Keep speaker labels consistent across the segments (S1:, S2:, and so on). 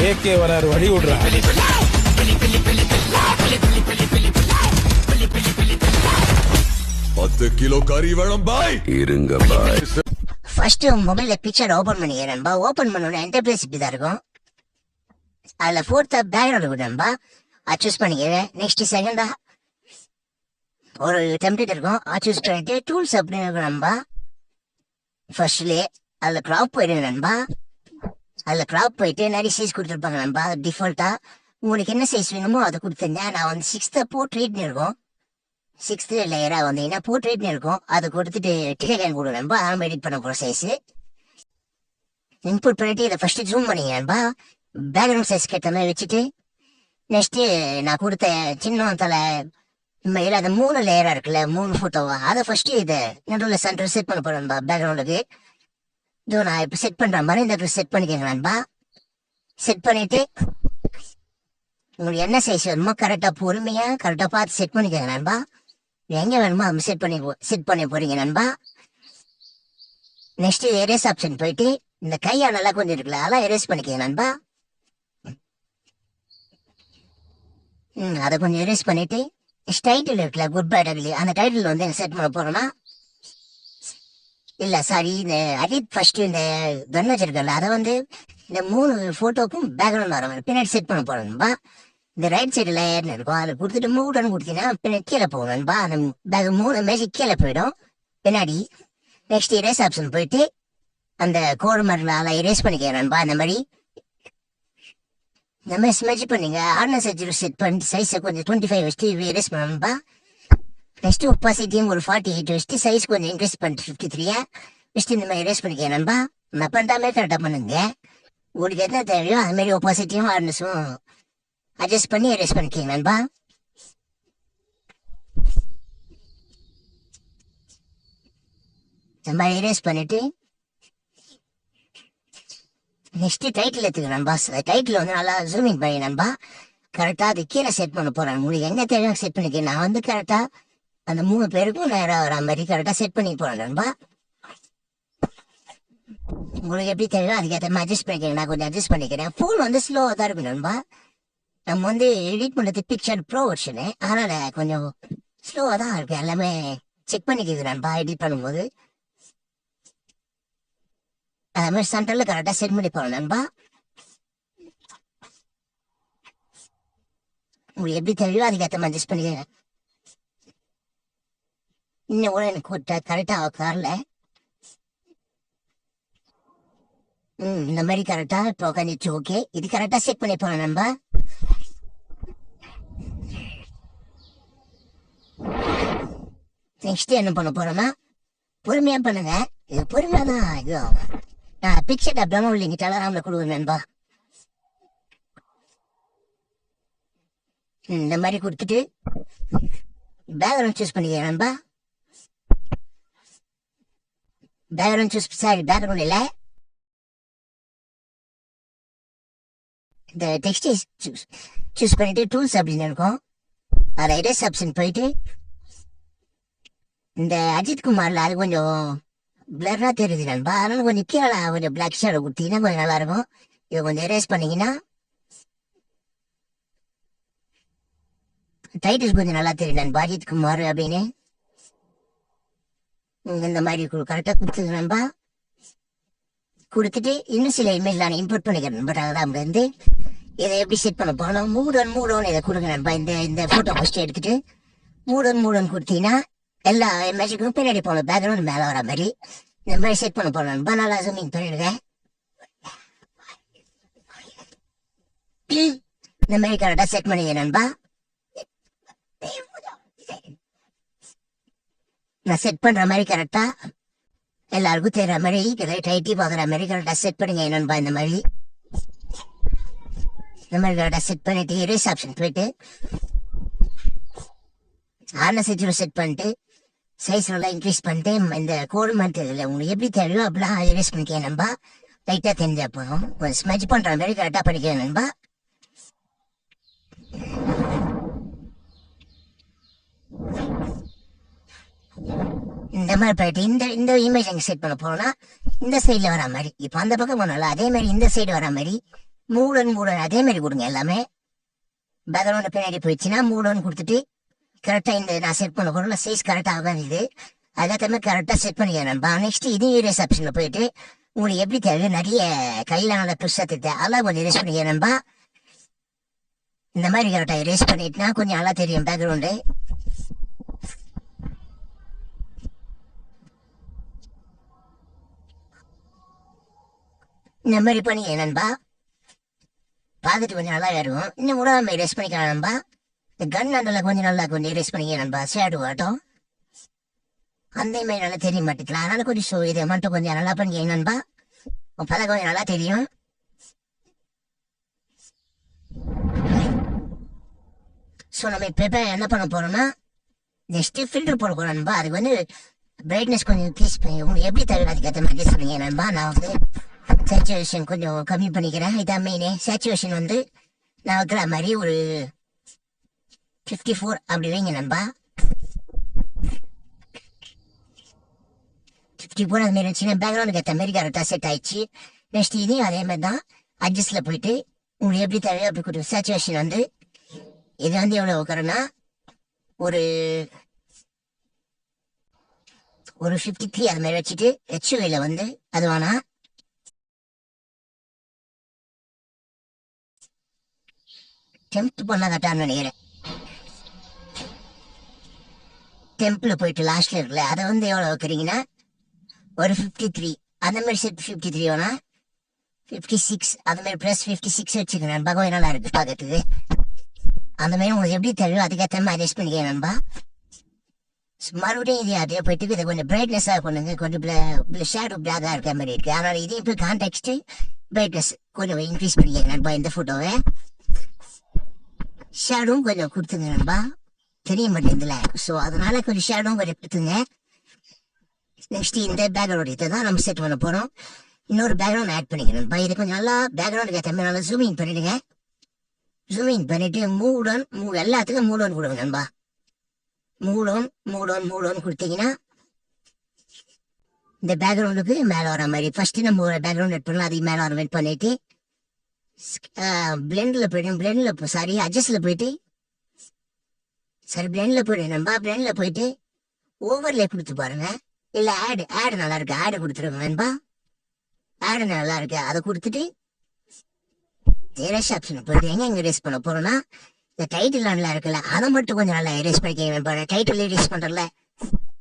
S1: AK வராரு வழி விடுறா.
S2: 10 கிலோ கறி வேணும் பாய்.
S3: இருங்க பாய்.
S4: ஃபர்ஸ்ட் மொபைல்ல பிக்சர் ஓபன் பண்ணிக்கிறேன்பா. ஓபன் பண்ணோட என்டர்பிரைஸ் இப்படிதான் இருக்கும். அதுல ஃபோர்த் பேக்ரவுண்ட் விடும்பா. அது சூஸ் பண்ணிக்கிறேன். நெக்ஸ்ட் செகண்டா ஒரு டெம்ப்ளேட் இருக்கும். அது சூஸ் பண்ணிட்டு டூல்ஸ் அப்படின்னு இருக்கணும்பா. ஃபர்ஸ்ட்லேயே அதில் க்ராப் போயிடுங்க நண்பா. அதில் க்ராப் போயிட்டு நிறைய சைஸ் கொடுத்துருப்பாங்க நண்பா. டிஃபால்ட்டா உங்களுக்கு என்ன சைஸ் வேணுமோ அதை கொடுத்துருங்க. நான் வந்து 6th போர்ட்ரேட்னு இருக்கும். 6th லேயரா வந்தீங்கன்னா போர்ட்ரேட்னு இருக்கும். அதை கொடுத்துட்டு டெலிகிராம் கொடுங்க நண்பா. ஆம் எடிட் பண்ண போகிற சைஸு இன்புட் பண்ணிட்டு இதை ஃபர்ஸ்ட் ஜூம் பண்ணிங்க நண்பா. பேக்ரவுண்ட் சைஸ் கேட்ட மாதிரி வச்சுட்டு நெக்ஸ்ட்டு நான் கொடுத்த சின்ன தலை மேல அந்த 3 லேயரா இருக்குல்ல, 3 போட்டோவா, அதை ஃபர்ஸ்ட் இதை நடுவில் சென்டர் செட் பண்ண போறேன் பேக்ரவுண்டுக்கு. இதோ நான் இப்போ செட் பண்ற மாதிரி இந்த இடத்துல செட் பண்ணிக்கோங்க நண்பா. செட் பண்ணிட்டு உங்களுக்கு என்ன சைஸ் வேணுமோ கரெக்டா பொறுமையா கரெக்டா பார்த்து செட் பண்ணிக்கோங்க நண்பா. எங்க வேணுமோ அது செட் பண்ணி போறீங்க நண்பா. நெக்ஸ்ட் எரேஸ் ஆப்ஷன் போயிட்டு இந்த கையாளெல்லாம் கொஞ்சம் இருக்குல்ல, அதெல்லாம் எரேஸ் பண்ணிக்கோங்க நண்பா. அதை கொஞ்சம் எரேஸ் பண்ணிட்டு டைட்டில் இருக்குல்ல, குட் பை டபிள்யூ, அந்த டைட்டில் வந்து செட் பண்ண போறோம்னா இல்ல சாரி இந்த அடிட் ஃபர்ஸ்ட் இந்த கன் வச்சிருக்கல அதை வந்து இந்த 3 போட்டோக்கும் பேக்ரவுண்ட் வர மாதிரி பின்னாடி செட் பண்ண போறோம்பா. இந்த ரைட் சைடு லேயர்னு இருக்கும், அதில் கொடுத்துட்டு மூவ்டன் கொடுத்தீங்கன்னா பின்னாடி கீழே போகணும்பா. அந்த பேக் 3 மேஜிக் கீழே போயிடும் பின்னாடி. நெக்ஸ்ட் இரேஸ் ஆப்ஷன் போயிட்டு அந்த கோடு மாதிரில இரேஸ் பண்ணிக்கிறேன்பா. இந்த மாதிரி ஸ்மெஜ் பண்ணீங்க. ஹார்ட்னஸ் செட் பண்ணிட்டு சைஸை கொஞ்சம் 25 வச்சுட்டு இரேஸ் பண்ணணும்பா. நெக்ஸ்ட் ஒப்பாசிட்டியும் ஒரு 48 வச்சுட்டு சைஸ் கொஞ்சம் இன்க்ரீஸ் பண்ணிட்டு 53 வச்சுட்டு இந்த மாதிரி இரேஸ் பண்ணிக்க நண்பா. நான் பண்ணுற மாதிரி கரெக்டாக பண்ணுங்க. உங்களுக்கு என்ன தேவையோ அது மாதிரி ஒப்பாசிட்டியும் ஹார்ட்னஸும் அட்ஜஸ்ட் பண்ணி இரேஸ் பண்ணிக்கங்க நண்பா. இந்த மாதிரி இரேஸ் பண்ணிட்டு நெக்ஸ்ட் டைட்டில் எடுத்துக்க நண்பா. டைட்டில் வந்து நல்லா ஜூமிங் பண்ணி நண்பா. கரெக்டாக அது கீழே செட் பண்ண போறேன். உங்களுக்கு எங்க தேவையோ செட் பண்ணிக்க. நான் வந்து கரெக்டா அந்த 3 பேருக்கும் நேரம் வர மாதிரி கரெக்டா செட் பண்ணி போறேன் நண்பா. உங்களுக்கு எப்படி தேவையோ அதுக்கேற்ற மாதிரி அட்ஜஸ்ட் பண்ணிக்கிறேன். நான் கொஞ்சம் அட்ஜஸ்ட் பண்ணிக்கிறேன். ஃபோன் வந்து ஸ்லோவாக தான் இருக்கும் நண்பா. நம்ம வந்து எடிட் பண்ணுறது பிக்சர் ப்ரோ வெர்ஷனு, அதனால கொஞ்சம் ஸ்லோவாக தான் இருக்கு. எல்லாமே செக் பண்ணிக்கிறது நண்பா எடிட் பண்ணும்போது. அது மாதிரி சென்டர்ல கரெக்டா செட் பண்ணி போறோம் நண்பா. உங்களுக்கு எப்படி தேவையோ அதுக்கேற்ற மாதிரி அட்ஜஸ்ட் பண்ணிக்கங்க. இன்னும் கூட எனக்கு கரெக்டா வரல. இந்த மாதிரி கரெக்டா இப்போ உட்காந்துச்சு. ஓகே, இது கரெக்டா செட் பண்ணி போறோம் நண்பா. நெக்ஸ்ட் என்ன பண்ண போறோம்னா பொறுமையா பண்ணுங்க. இது பொறுமையா தான் இது நான் பிக்சர் டப்டாம இல்லைங்க டெலகிராம்ல கொடுக்குறேன் நண்பா. இந்த மாதிரி கொடுத்துட்டு பேக்ரவுண்ட் சூஸ் பண்ணிக்கிறேன் நண்பா. பேக்ரவுண்ட் பேக்ரவுண்ட் இல்ல, இந்த டெக்ஸ்ட் சூஸ் பண்ணிட்டு டூல்ஸ் அப்படின்னு இருக்கும். அதை எரேஸ் ஆப்ஷன் போயிட்டு இந்த அஜித் குமார்ல அது கொஞ்சம் பிளரா தெரியுது நண்பா. அதனால கொஞ்சம் கீழே கொஞ்சம் பிளாக் ஷேடோ கொடுத்தீங்கன்னா கொஞ்சம் நல்லா இருக்கும். இதை கொஞ்சம் எரேஸ் பண்ணீங்கன்னா டைட்டில் கொஞ்சம் நல்லா தெரியும் நண்பா, அஜித் குமார் அப்படின்னு. இந்த மாதிரி கரெக்டா கொடுத்துது நண்பா. கொடுத்துட்டு இன்னும் சில இமேஜ் நான் இம்போர்ட் பண்ணிக்கிறேன் நண்பா. டெலகிராம்ல இருந்து இதை எப்படி செட் பண்ண போனோம் மூடன் இதை கொடுங்க நண்பா. இந்த போட்டோ ஃபர்ஸ்ட் எடுத்துட்டு மூடன் கொடுத்தீங்கன்னா எல்லா இமேஜுக்கும் பின்னாடி போன பேக்ரவுண்ட் மேல வர மாதிரி இந்த மாதிரி செட் பண்ண போறோம் நண்பா. நல்லா ஜூமிங் பண்ணிடுவேன். இந்த மாதிரி கரெக்டா செட் பண்ணிக்க நண்பா. நான் செட் பண்ற மாதிரி கரெக்டா எல்லாருக்கும் தெரியற மாதிரி டைட்டி பாக்குற மாதிரி கரெக்டா செட் பண்ணுங்க நண்பா. இந்த மாதிரி கரெக்டா செட் பண்ணிட்டு இரேஸ் ஆப்ஷன் போயிட்டு ஹார்ட்னஸ் செட் பண்ணிட்டு சைஸ் நல்லா இன்க்ரீஸ் பண்ணிட்டு இந்த கோடு மாதிரி தெரியல உங்களுக்கு எப்படி தெரியும் அப்படிலாம் இரேஸ் பண்ணிக்க நண்பா. லைட்டா தெரிஞ்சா போதும். கொஞ்சம் ஸ்மெஜ் பண்ற மாதிரி கரெக்டா பண்ணிக்க நண்பா. இந்த மாதிரி போயிட்டு இந்த இமேஜ் எங்க செட் பண்ண போறோம்னா இந்த சைட்ல வர மாதிரி இப்போ அந்த பக்கம் போனால அதே மாதிரி இந்த சைடு வர மாதிரி மூடன் மூடன் அதே மாதிரி கொடுங்க எல்லாமே. பேக்ரவுண்ட் பின்னாடி போயிடுச்சுன்னா மூடன் கொடுத்துட்டு கரெக்டா இந்த நான் செட் பண்ண பொருள் சைஸ் கரெக்டாக தான் இது. அதுக்கேற்ற கரெக்டா செட் பண்ணிக்கிறேன் நண்பா. நெக்ஸ்ட் இது இரேஸ் ஆப்ஷன்ல போயிட்டு உங்களுக்கு எப்படி தேவை நிறைய கையில நல்ல பெருசா திட்ட அதெல்லாம் கொஞ்சம் இரேஸ் பண்ணிக்கிறேன் நண்பா. இந்த மாதிரி கரெக்டா இரேஸ் பண்ணிட்டுனா கொஞ்சம் நல்லா தெரியும் பேக்ரவுண்டு. இந்த மாதிரி பண்ணி நண்பா பார்த்துட்டு கொஞ்சம் நல்லா இருக்கும். இன்னும் கூட நம்ம இரேஸ் பண்ணிக்கலாம் நண்பா. இந்த கன் அண்டில் கொஞ்சம் நல்லா கொஞ்சம் இரேஸ் பண்ணிக்க நண்பா. ஷேடு ஆட்டம் அந்த மாதிரி நல்லா தெரிய மாட்டேங்கலாம். அதனால கொஞ்சம் இதை மட்டும் கொஞ்சம் நல்லா பண்ணிக்க நண்பா. பல கொஞ்சம் நல்லா தெரியும். ஸோ நம்ம இப்போ என்ன பண்ண போறோம்னா நெக்ஸ்ட் ஃபில்டர் போட போறோம் நண்பா. அதுக்கு வந்து பிரைட்னஸ் கொஞ்சம் இன்க்ரீஸ் பண்ணி உங்களுக்கு எப்படி தேவை அதுக்கேற்ற மாதிரி சொன்னீங்க நண்பா. நான் வந்து சேச்சுவேஷன் கொஞ்சம் கம்மி பண்ணிக்கிறேன். இதான் மெயினே. சேச்சுவேஷன் வந்து நான் வைக்கிற மாதிரி ஒரு 54 அப்படி வைங்க நண்பா. 54 அது மாதிரி வச்சுன்னா பேக்ரவுண்டுக்கு ஏற்ற மாதிரி கரெக்டாக செட் ஆயிடுச்சு. நெக்ஸ்ட் இதையும் அதே மாதிரி தான் அட்ஜஸ்ட்ல போயிட்டு உங்களுக்கு எப்படி தேவையோ அப்படி கொடுத்து சேச்சுவேஷன் வந்து இது வந்து எவ்வளோ வைக்கிறேன்னா ஒரு 53 அது மாதிரி வச்சுட்டு ஹெச்யூல வந்து அது வேணா டெம்ப்ட் பண்ண கட்டான்னு நினைக்கிறேன். டெம்பிள் போயிட்டு லாஸ்ட்ல இருக்குல்ல அதை வந்து எவ்வளவு வைக்கிறீங்கன்னா ஒரு 53 அந்த மாதிரி செட் 53 வேணா 56 அந்த மாதிரி பிளஸ் 56 வச்சுக்கணும். பகவான் நல்லா இருக்கு பார்க்கறதுக்கு. அந்த மாதிரி உங்களுக்கு எப்படி தெரியும் அதுக்கேற்ற மாதிரி அட்ஜஸ்ட் பண்ணிக்க நண்பா. மறுபடியும் இது அதே போயிட்டு இதை கொஞ்சம் பிரைட்னஸாக பண்ணுங்க. கொஞ்சம் ஷேடோ பிளாகா இருக்க மாதிரி இருக்கு. அதனால இதையும் இப்போ கான்டெக்ட் பிரைட்னஸ் கொஞ்சம் இன்க்ரீஸ் பண்ணிக்க நண்பா. இந்த போட்டோவை ஷேடோவும் கொஞ்சம் கொடுத்துங்க நண்பா. தெரிய மாட்டேங்குதுல. ஸோ அதனால கொஞ்சம் ஷேடோவும் கொஞ்சம் கொடுத்துங்க. நெக்ஸ்ட் இந்த பேக்ரவுண்ட் இதை தான் நம்ம செட் பண்ண போறோம். இன்னொரு பேக்ரவுண்ட் ஆட் பண்ணிக்கணும் நண்பா. இது கொஞ்சம் நல்லா பேக்ரவுண்டுக்கு ஏற்ற மாதிரி நல்லா ஜூமிங் பண்ணிடுங்க. ஜூமிங் பண்ணிட்டு மூவ் எல்லாத்துக்கும் மூடோன் கொடுங்க நண்பா. மூடோன் கொடுத்தீங்கன்னா இந்த பேக்ரவுண்டுக்கு மேல வர மாதிரி ஃபர்ஸ்ட் நம்ம பேக்ரவுண்ட் எட் பண்ணலாம். அதுக்கு மேல வர வெயிட் பண்ணிட்டு பிளெண்ட்ல போயிட்டு சாரி அட்ஜஸ்ட்ல போயிட்டு பிளெண்ட்ல போயிடு நண்பா. பிளெண்ட்ல போயிட்டு ஓவர்லே கொடுத்து பாருங்க. இல்ல ஆடு நல்லா இருக்கு ஆடு கொடுத்துருங்க நண்பா. ஆடு நல்லா இருக்கு அதை கொடுத்துட்டு எரேஸ் ஆப்ஷன் போயிட்டு எங்க எரேஸ் பண்ண போறோம்னா இந்த டைட்டில் நல்லா இருக்குல்ல அதை மட்டும் கொஞ்சம் நல்லா எரேஸ் பண்ணிக்க நண்பா. டைட்டில் எரேஸ் பண்றல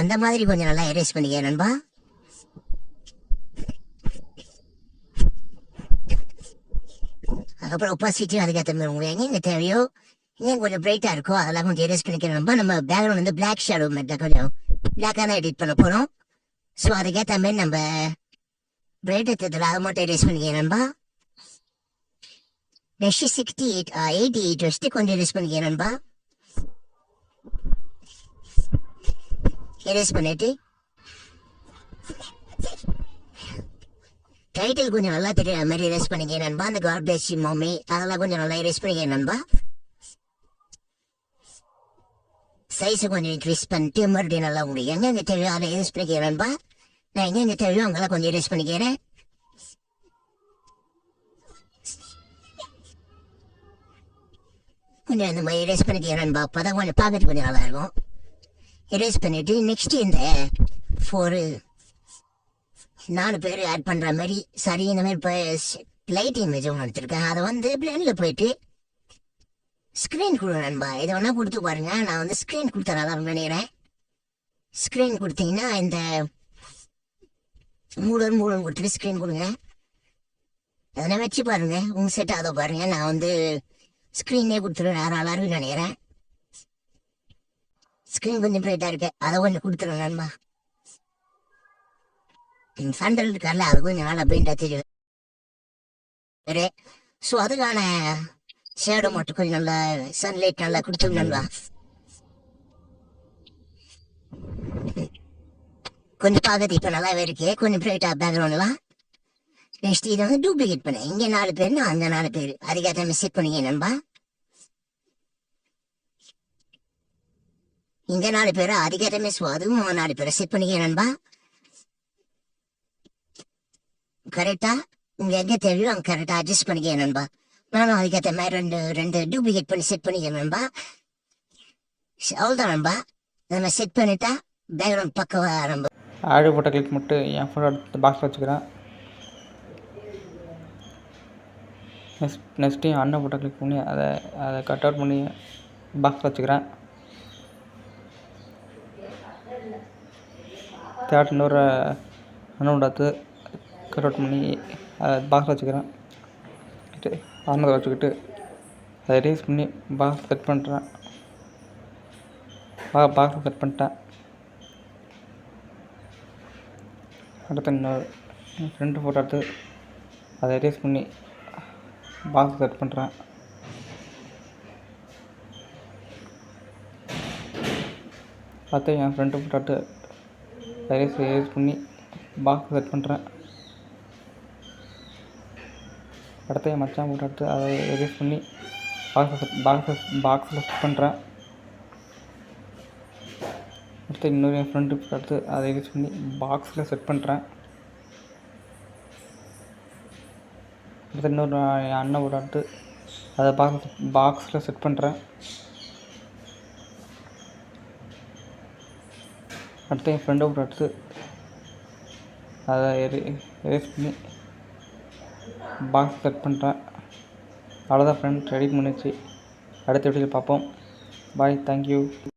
S4: அந்த மாதிரி கொஞ்சம் நல்லா எரேஸ் பண்ணிக்க நண்பா. அதுக்கப்புறம் ஒப்பாசிட்டி அதுக்கேற்ற மாதிரி உங்களுக்கு எங்க தேவையோ ஏன் கொஞ்சம் பிரைட்டா இருக்கோ அதெல்லாம் கொஞ்சம் எரேஸ் பண்ணிக்க நண்பா. நம்ம பேக்ரவுண்ட் வந்து பிளாக் ஷேடோ மாதிரி கொஞ்சம் பிளாக்கா தான் எடிட் பண்ண போறோம். ஸோ அதுக்கேற்ற மாதிரி நம்ம பிரைட் எடுத்ததுல அதை மட்டும் எரேஸ் பண்ணிக்க நண்பா. நெக்ஸ்ட் 88 வச்சுட்டு கொஞ்சம் எரேஸ் பண்ணிக்க நண்பா. எரேஸ் பண்ணிட்டு டைட்டில் கொஞ்சம் நல்லா தெரியுற மாதிரி எரேஸ் பண்ணிக்க நண்பா. அந்த காட் பிளஸ் யூ மம்மி அதெல்லாம் கொஞ்சம் நல்லா எரேஸ் பண்ணிக்க நண்பா. சைஸை கொஞ்சம் இன்க்ரீஸ் பண்ணிட்டு மறுபடியும் நல்லா உங்களுக்கு எங்கெங்க தெரியும் அதை எரேஸ் பண்ணிக்க நண்பா. நான் எங்கெங்க தெரியும் அங்கெல்லாம் கொஞ்சம் எரேஸ் பண்ணிக்கிறேன். கொஞ்சம் இந்த மாதிரி எரேஸ் பண்ணிக்க நண்பா. அப்பதான் கொஞ்சம் பார்க்கறது கொஞ்சம் நல்லா இருக்கும். எரேஸ் பண்ணிட்டு நெக்ஸ்ட் இந்த 4 பேர் ஆட் பண்ற மாதிரி சரி இந்த மாதிரி இப்போ லைட் இமேஜ் ஒன்று எடுத்திருக்கேன். அதை வந்து பிளேன்ல போயிட்டு ஸ்கிரீன் கொடு நண்பா. இதை வேணா கொடுத்து பாருங்க. நான் வந்து ஸ்கிரீன் கொடுத்தனால நினைக்கிறேன். ஸ்கிரீன் கொடுத்தீங்கன்னா இந்த மூடன் கொடுத்துட்டு ஸ்கிரீன் கொடுங்க. அதெல்லாம் வச்சு பாருங்க உங்க செட் ஆதோ பாருங்க. நான் வந்து ஸ்கிரீனே கொடுத்துருவேன். நல்லா இருக்குன்னு நினைக்கிறேன். ஸ்கிரீன் கொஞ்சம் பிரைட்டா இருக்கு அதை கொஞ்சம் கொடுத்துருவேன் நண்பா. சண்டல் இருக்கார்ல அது கொஞ்சம் நல்லா பெயிண்டா தெரியும். ஸோ அதுக்கான ஷேடோ மட்டும் கொஞ்சம் நல்லா சன்லைட் நல்லா கொடுத்துருந்தா கொஞ்சம் பார்க்கறது இப்ப நல்லாவே இருக்கு. கொஞ்சம் பிரைட்டா பேக்ரவுண்ட்லாம். நெக்ஸ்ட் இதை வந்து டூப்ளிகேட் பண்ண இங்க 4 பேர்னா அங்க 4 பேர் அதுக்கேற்ற செட் பண்ணிக்க நண்பா. இங்க 4 பேர் அதுக்கேற்ற அதுவும் 4 பேரை செட் பண்ணிக்க நண்பா. கரெக்டா இங்கே எங்கே தேவையோ அங்கே கரெக்டாக அட்ஜஸ்ட் பண்ணிக்கிறேன் நண்பா. நானும் அதுக்கேற்ற மாதிரி ரெண்டு ரெண்டு டூப்ளிகேட் பண்ணி செட் பண்ணிக்கிறேன் நண்பா. அவ்வளோதான் நண்பா. நம்ம செட் பண்ணிட்டா பேக்ரவுண்ட் பக்கவா நம்ப.
S1: ஆடியோ ஃபோட்டோ கிளிக் மட்டும் என் ஃபோட்டோ எடுத்து பாக்ஸில் வச்சுக்கிறேன். நெக்ஸ்ட்டு என் அண்ணன் ஃபோட்டோ கிளிக் பண்ணி அதை கட் அவுட் பண்ணி பாக்ஸில் வச்சுக்கிறேன். தேர்ட் இன்னொரு அண்ணன் எடுத்து கட் அவுட் பண்ணி அதை பாக்ஸில் வச்சுக்கிறேன். ஆர்னரை வச்சுக்கிட்டு அதை ரீஸ் பண்ணி பாக்ஸ் செட் பண்ணுறேன். பாக்ஸை செட் பண்ணிட்டேன். அடுத்து இன்னொரு ஃப்ரெண்டு ஃபோட்டோ எடுத்து அதை ரீஸ் பண்ணி பாக்ஸ் செட் பண்ணுறேன். அடுத்து என் ஃப்ரெண்டு ஃபோட்டோ எடுத்து ரீஸ் பண்ணி பாக்ஸ் செட் பண்ணுறேன். அடுத்து என் மச்சான் ஃபோட்டோ எடுத்து அதை ரீஸ் பண்ணி பாக்ஸில் செட் பண்ணுறேன். அடுத்து இன்னொரு என் ஃப்ரெண்டு ஃபோட்டோ எடுத்து அதை ரீஸ் பண்ணி பாக்ஸில் செட் பண்ணுறேன். அடுத்து இன்னொரு என் அண்ணன் ஃபோட்டோ எடுத்து அதை பாக்ஸில் செட் பண்ணுறேன். அடுத்து என் ஃப்ரெண்டு ஃபோட்டோ எடுத்து அதை ரீஸ் பண்ணி பாக்ஸ் செட் பண்ணுறேன். அவ்வளோதான் ஃப்ரெண்ட், ரெடி பண்ணிச்சு. அடுத்த வீடியோவில் பார்ப்போம். பாய், தேங்க்யூ.